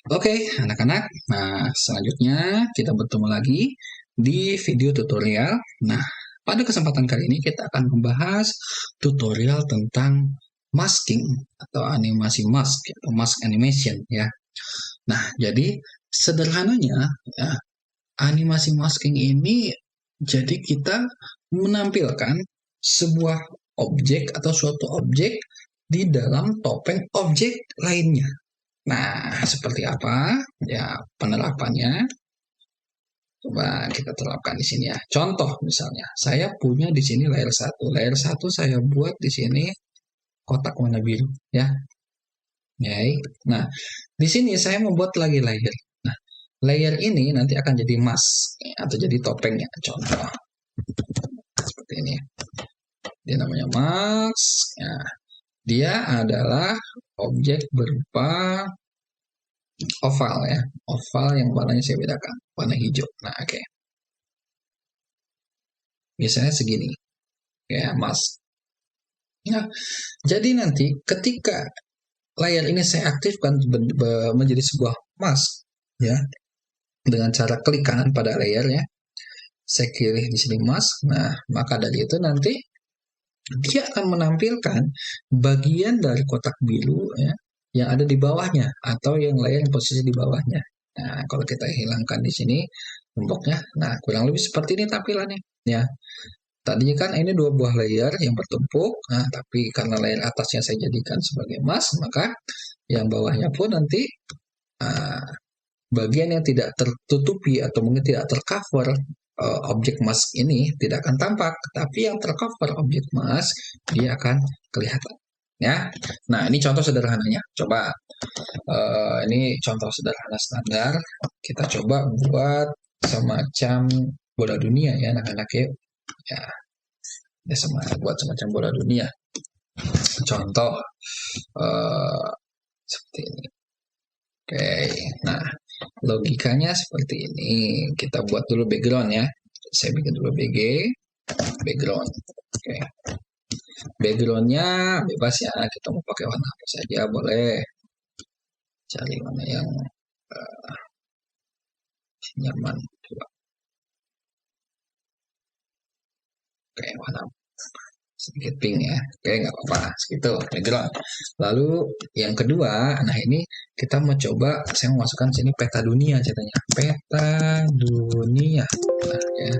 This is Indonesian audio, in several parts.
Oke, anak-anak. Nah, selanjutnya kita bertemu lagi di video tutorial. Nah, pada kesempatan kali ini kita akan membahas tutorial tentang masking atau animasi mask atau mask animation ya. Nah, jadi sederhananya ya, animasi masking ini jadi kita menampilkan sebuah objek atau suatu objek di dalam topeng objek lainnya. Nah, seperti apa ya penerapannya? Coba kita terapkan di sini ya. Contoh misalnya, saya punya di sini layer 1. Layer 1 saya buat di sini kotak warna biru ya. Baik. Nah, di sini saya membuat lagi layer. Nah, layer ini nanti akan jadi mask atau jadi topengnya. Contoh seperti ini. Dia namanya mask. Nah, dia adalah objek berupa oval ya, oval yang warnanya saya bedakan, warna hijau. Nah, oke. Biasanya segini, ya, mas. Nah, jadi nanti ketika layar ini saya aktifkan menjadi sebuah mask, ya, dengan cara klik kanan pada layarnya, saya pilih di sini mask. Nah, maka dari itu nanti dia akan menampilkan bagian dari kotak biru ya, yang ada di bawahnya atau yang layar yang posisi di bawahnya. Nah, kalau kita hilangkan di sini gemboknya, nah kurang lebih seperti ini tampilannya. Ya, tadinya kan ini dua buah layer yang bertumpuk, nah tapi karena layer atasnya saya jadikan sebagai mask, maka yang bawahnya pun nanti uh, bagian yang tidak tertutupi atau mungkin tidak tercover objek mask ini tidak akan tampak, tapi yang tercover objek mask dia akan kelihatan. Ya, nah ini contoh sederhananya. Coba ini contoh sederhana standar. Kita coba buat semacam bola dunia ya anak-anak ya. Ya buat semacam bola dunia. Contoh seperti ini. Oke, nah logikanya seperti ini. Kita buat dulu background ya. Saya bikin dulu background. Oke. Backgroundnya bebas ya. Kita mau pakai warna apa saja boleh. Cari warna yang nyaman. Oke, warna sedikit pink ya. Oke, nggak apa-apa. Segitu background. Lalu yang kedua, nah ini kita mau coba. Saya mau masukkan sini peta dunia ceritanya. Peta dunia. Nah, ya.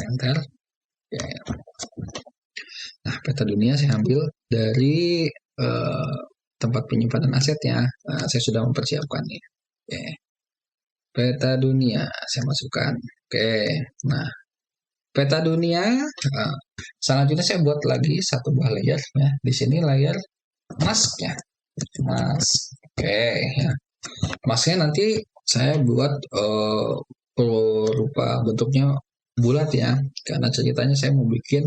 Enter. Ya. Nah, peta dunia saya ambil dari tempat penyimpanan asetnya. Nah, saya sudah mempersiapkan nih. Oke. Peta dunia saya masukkan. Oke. Nah, peta dunia. Selanjutnya saya buat lagi satu buah layer ya. Di sini layer masknya. Mask. Oke. Ya. Masknya nanti saya buat berupa bentuknya bulat ya. Karena ceritanya saya mau bikin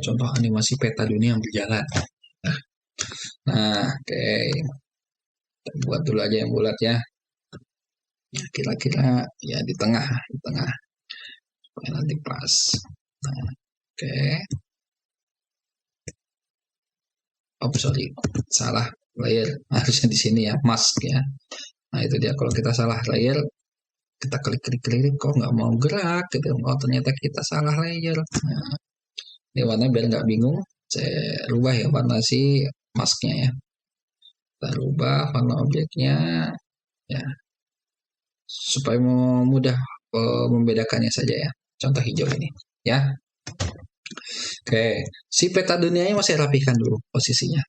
contoh animasi peta dunia yang berjalan. Nah, oke. Kita buat dulu aja yang bulat ya. Ya, kira-kira ya di tengah. Supaya nanti pas. Nah, oke. Oh, sorry. Salah layer. Harusnya di sini ya, mask ya. Nah, itu dia. Kalau kita salah layer, kita klik kok nggak mau gerak gitu. Oh, ternyata kita salah layer. Nah, ini warna biar nggak bingung. Saya rubah ya warna si masknya ya. Kita rubah warna objeknya ya supaya mudah membedakannya saja ya. Contoh hijau ini ya. Oke, si peta dunianya masih rapikan dulu posisinya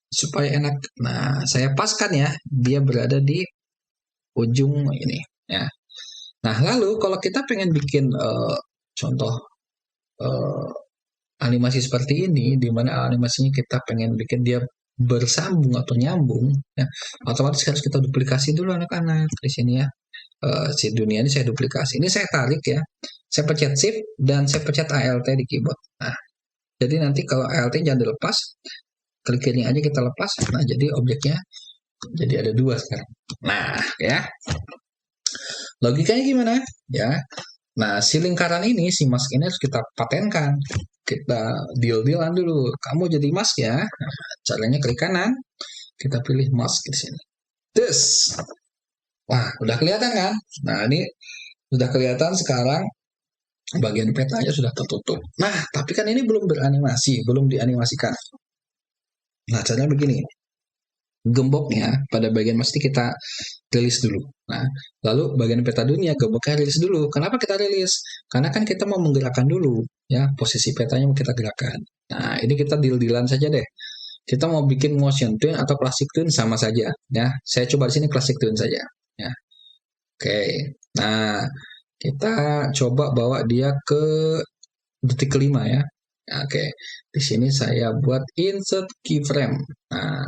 supaya enak. Nah, saya paskan ya, dia berada di ujung ini ya. Nah, lalu kalau kita pengen bikin contoh animasi seperti ini, di mana animasinya kita pengen bikin dia bersambung atau nyambung, ya, otomatis harus kita duplikasi dulu anak-anak di sini ya. Si dunia ini saya duplikasi. Ini saya tarik ya. Saya pencet Shift dan saya pencet ALT di keyboard. Nah, jadi nanti kalau ALT jangan dilepas, klik ini aja kita lepas. Nah, jadi objeknya jadi ada dua sekarang. Nah, ya. Logikanya gimana? Ya. Nah, si lingkaran ini, si mask ini harus kita patenkan. Kita deal-dealan dulu. Kamu jadi mask ya. Nah, caranya klik kanan. Kita pilih mask di sini. This. Wah, udah kelihatan kan? Nah, ini sudah kelihatan sekarang bagian petanya sudah tertutup. Nah, tapi kan ini belum beranimasi, belum dianimasikan. Nah, caranya begini. Gemboknya pada bagian mesti kita rilis dulu. Nah, lalu bagian peta dunia gemboknya rilis dulu. Kenapa kita rilis? Karena kan kita mau menggerakkan dulu, ya posisi petanya mau kita gerakkan. Nah, ini kita deal-dealan saja deh. Kita mau bikin motion tune atau classic tune sama saja, ya. Saya coba di sini classic tune saja, ya. Oke. Nah, kita coba bawa dia ke detik kelima ya. Oke. Di sini saya buat insert keyframe. Nah,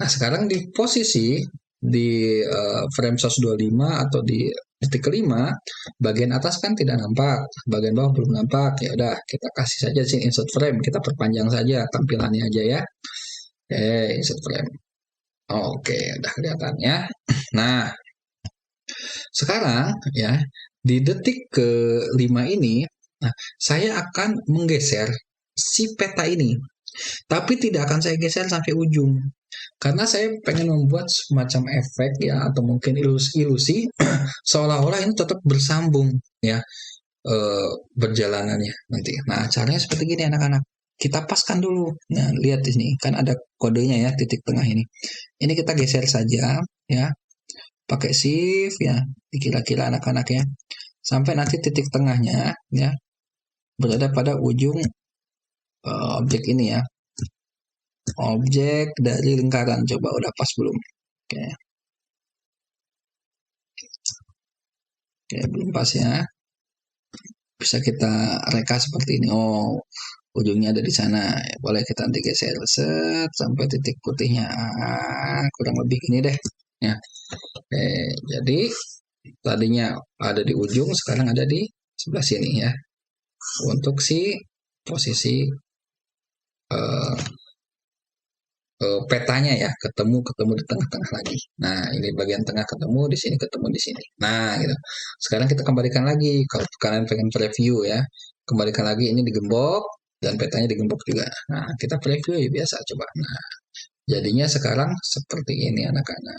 sekarang di posisi di frame 125 atau di detik kelima, bagian atas kan tidak nampak, bagian bawah belum nampak. Ya udah, kita kasih saja sini insert frame, kita perpanjang saja tampilannya aja ya. Oke, insert frame. Oke, udah kelihatannya. Nah, sekarang ya di detik ke-5 ini, nah, saya akan menggeser si peta ini. Tapi tidak akan saya geser sampai ujung. Karena saya pengen membuat semacam efek ya atau mungkin ilusi seolah-olah ini tetap bersambung ya berjalanannya nanti. Nah, caranya seperti gini anak-anak. Kita paskan dulu. Nah, lihat di sini kan ada kodenya ya titik tengah ini. Ini kita geser saja ya. Pakai shift ya, dikira-kira anak-anak ya. Sampai nanti titik tengahnya ya berada pada ujung objek ini ya. Objek dari lingkaran, coba udah pas belum? Oke. Oke, belum pas ya. Bisa kita reka seperti ini. Oh, ujungnya ada di sana. Boleh kita nanti geser set sampai titik putihnya. Kurang lebih ini deh. Ya. Oke, jadi tadinya ada di ujung, sekarang ada di sebelah sini ya. Untuk si posisi petanya ya ketemu di tengah-tengah lagi. Nah, ini bagian tengah ketemu di sini, ketemu di sini. Nah, gitu. Sekarang kita kembalikan lagi kalau kalian pengen preview ya. Kembalikan lagi ini digembok dan petanya digembok juga. Nah, kita preview ya biasa coba. Nah, jadinya sekarang seperti ini anak-anak.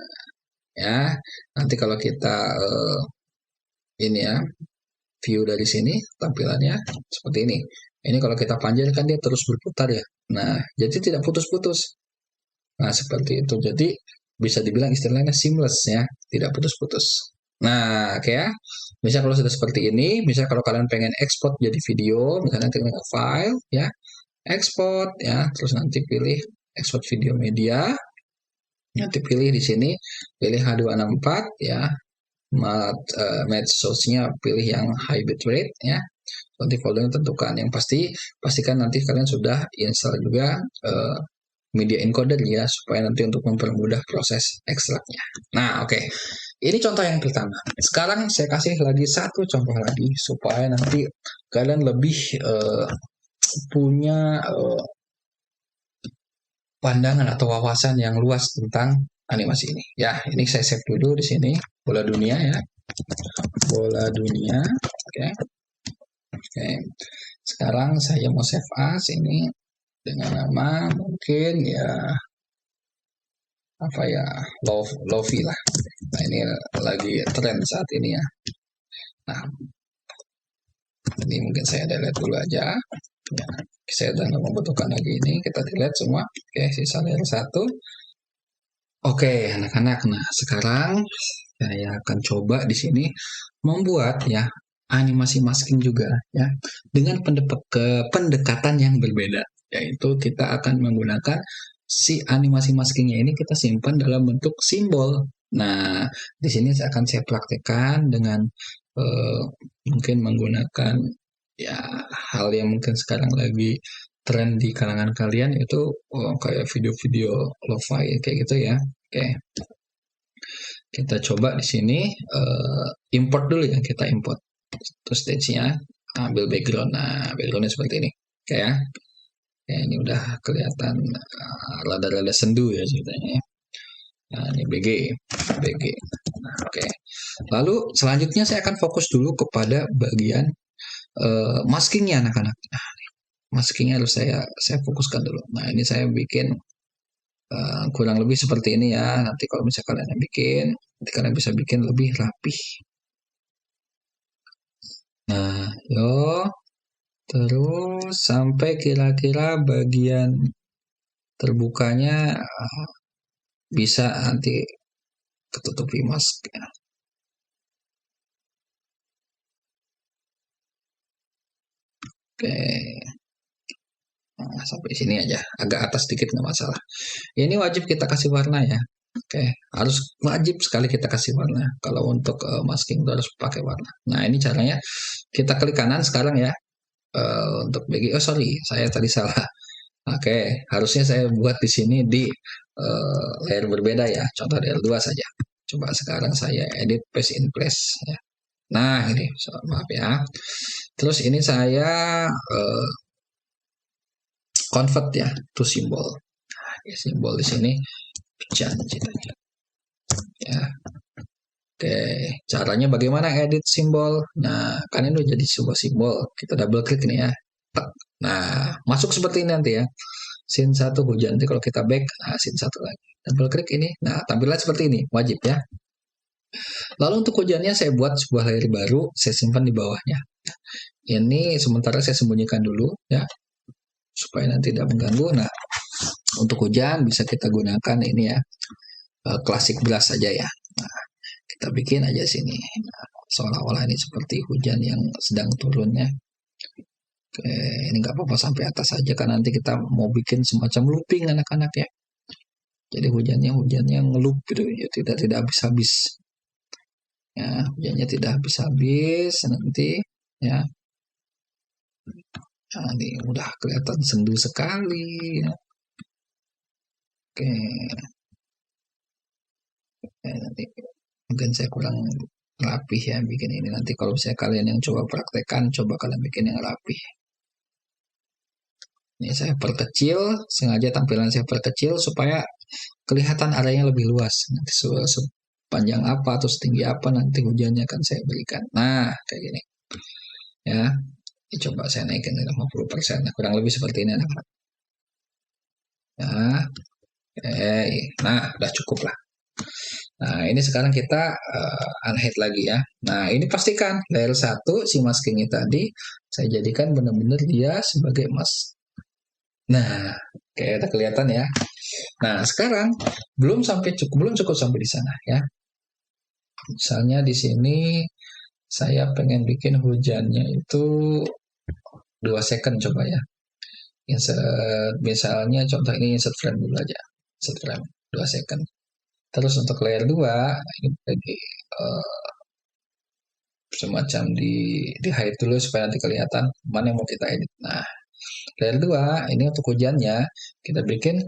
Ya. Nanti kalau kita ini ya view dari sini tampilannya seperti ini. Ini kalau kita panjang kan dia terus berputar ya. Nah, jadi tidak putus-putus. Nah, seperti itu. Jadi, bisa dibilang istilahnya seamless ya, tidak putus-putus. Nah, oke ya. Misal kalau sudah seperti ini, misal kalau kalian pengen ekspor jadi video, misalnya tinggal file ya, ekspor ya, terus nanti pilih ekspor video media. Nanti pilih di sini, pilih H264 ya. Match source-nya pilih yang high bitrate ya. Nanti foldernya tentukan. Yang pasti pastikan nanti kalian sudah install juga media encoder ya supaya nanti untuk mempermudah proses ekstraknya. Nah, oke. Ini contoh yang pertama. Sekarang saya kasih lagi satu contoh lagi supaya nanti kalian lebih punya pandangan atau wawasan yang luas tentang animasi ini. Ya, ini saya save dulu di sini bola dunia ya. Bola dunia. Oke. Oke. Sekarang saya mau save as ini dengan nama mungkin ya apa ya Lofi lah. Nah, ini lagi tren saat ini ya. Nah, ini mungkin saya delete dulu aja ya. Saya udah nggak membutuhkan lagi ini, kita delete semua. Oke, sisa layer 1. Oke anak-anak, nah sekarang saya akan coba di sini membuat ya animasi masking juga ya dengan pendekatan yang berbeda, yaitu kita akan menggunakan si animasi maskingnya ini kita simpan dalam bentuk simbol. Nah, di sini akan saya praktekkan dengan mungkin menggunakan ya hal yang mungkin sekarang lagi tren di kalangan kalian itu kayak video-video lo-fi kayak gitu ya. Oke. Kita coba di sini import dulu ya, kita import. Terus stage-nya ambil background. Nah, backgroundnya seperti ini. Oke ya. Oke, ini udah kelihatan rada-rada sendu ya ceritanya ya. Nah, ini BG. Nah, oke. Lalu selanjutnya saya akan fokus dulu kepada bagian maskingnya anak-anak. Nah, maskingnya harus saya fokuskan dulu. Nah, ini saya bikin kurang lebih seperti ini ya. Nanti kalau misalnya kalian yang bikin, nanti kalian bisa bikin lebih rapih. Nah, yo, terus sampai kira-kira bagian terbukanya bisa nanti ketutupi mask ya. Oke. Nah, sampai sini aja, agak atas sedikit nggak masalah. Ini wajib kita kasih warna ya. Oke, harus wajib sekali kita kasih warna. Kalau untuk masking itu harus pakai warna. Nah, ini caranya kita klik kanan sekarang ya. Untuk bagi, oh sorry, saya tadi salah. Oke, harusnya saya buat di sini di layer berbeda ya. Contoh layer 2 saja. Coba sekarang saya edit paste in place ya. Nah, ini maaf ya. Terus ini saya convert ya to symbol. Nah, simbol di sini hujan ceritanya. Ya. Oke, caranya bagaimana edit simbol? Nah, kan ini udah jadi sebuah simbol. Kita double klik nih ya. Nah, masuk seperti ini nanti ya. Scene 1 hujan. Nanti kalau kita back, nah scene 1 lagi. Double klik ini. Nah, tampilan seperti ini. Wajib ya. Lalu untuk hujannya saya buat sebuah layer baru. Saya simpan di bawahnya. Ini sementara saya sembunyikan dulu ya. Supaya nanti tidak mengganggu. Nah, untuk hujan bisa kita gunakan ini ya. Classic brush saja ya. Nah, kita bikin aja sini. Nah, seolah-olah ini seperti hujan yang sedang turunnya. Oke, ini nggak apa-apa sampai atas saja kan nanti kita mau bikin semacam looping anak-anak ya. Jadi hujannya ngelup gitu ya, tidak habis-habis. Ya, hujannya tidak habis-habis nanti ya. Nah, ini udah kelihatan sendu sekali ya. Oke. Nanti mungkin saya kurang rapih ya bikin ini. Nanti kalau misalnya kalian yang coba praktekkan, coba kalian bikin yang rapih. Ini saya perkecil, sengaja tampilan saya perkecil supaya kelihatan areanya lebih luas. Nanti sepanjang apa atau setinggi apa nanti hujannya akan saya berikan. Nah, kayak gini. Ya, coba saya naikin 50%. Kurang lebih seperti ini anak-anak. Nah, nah udah cukup lah. Nah, ini sekarang kita unhide lagi ya. Nah, ini pastikan layer 1 si maskingnya tadi saya jadikan benar-benar dia sebagai mask. Nah, kayak udah kelihatan ya. Nah, sekarang belum cukup sampai di sana ya. Misalnya di sini saya pengen bikin hujannya itu 2 second coba ya. Insert, misalnya contoh ini insert frame dulu aja. Insert frame 2 second. Terus untuk layer 2 ini lagi semacam di hide dulu supaya nanti kelihatan mana yang mau kita edit. Nah, layer 2 ini untuk hujannya kita bikin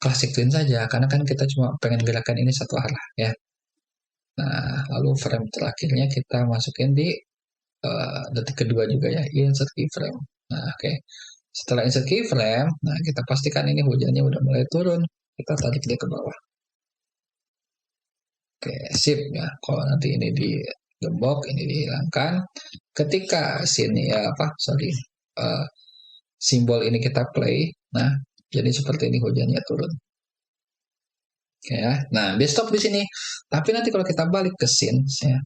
classic clean saja karena kan kita cuma pengen gerakan ini satu arah ya. Nah, lalu frame terakhirnya kita masukin di detik kedua juga ya, insert keyframe. Nah, oke. Setelah insert keyframe, nah kita pastikan ini hujannya udah mulai turun. Kita tarik dia ke bawah. Oke, sip ya. Kalau nanti ini digembok, ini dihilangkan. Ketika sini ya simbol ini kita play, nah jadi seperti ini hujannya turun. Oke ya. Nah, dia stop di sini. Tapi nanti kalau kita balik ke scene ya.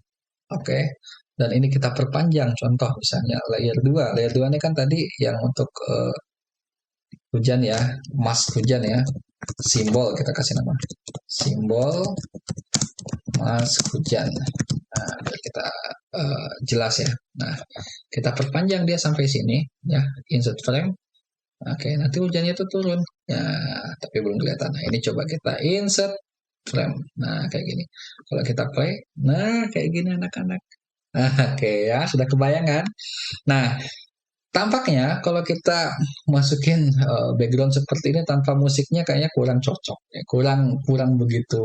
Oke. Dan ini kita perpanjang, contoh misalnya layer 2. Layer 2 ini kan tadi yang untuk hujan ya, mask hujan ya. Simbol kita kasih nama. Simbol mask hujan. Nah, biar kita jelas ya. Nah, kita perpanjang dia sampai sini ya, insert frame. Oke, nanti hujannya itu turun. Ya, tapi belum kelihatan. Nah, ini coba kita insert frame. Nah, kayak gini. Kalau kita play, nah kayak gini anak-anak. Oke ya, sudah kebayang kan? Nah, tampaknya kalau kita masukin background seperti ini tanpa musiknya kayaknya kurang cocok, ya. kurang begitu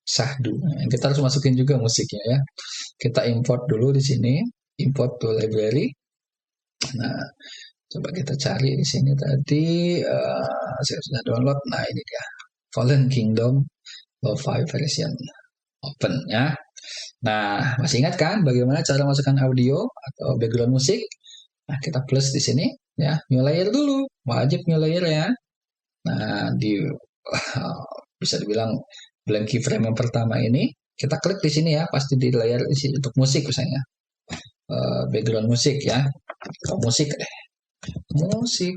syahdu. Nah, kita harus masukin juga musiknya ya. Kita import dulu di sini, import to library. Nah, coba kita cari di sini tadi, saya sudah download. Nah, ini dia, Fallen Kingdom Lo-Fi version open ya. Nah, masih ingat kan bagaimana cara masukkan audio atau background musik? Nah, kita plus di sini ya, new layer dulu, wajib new layer ya. Nah, di bisa dibilang blank keyframe yang pertama ini kita klik di sini ya, pasti di layar isi untuk musik misalnya. Background musik ya, atau musik deh, musik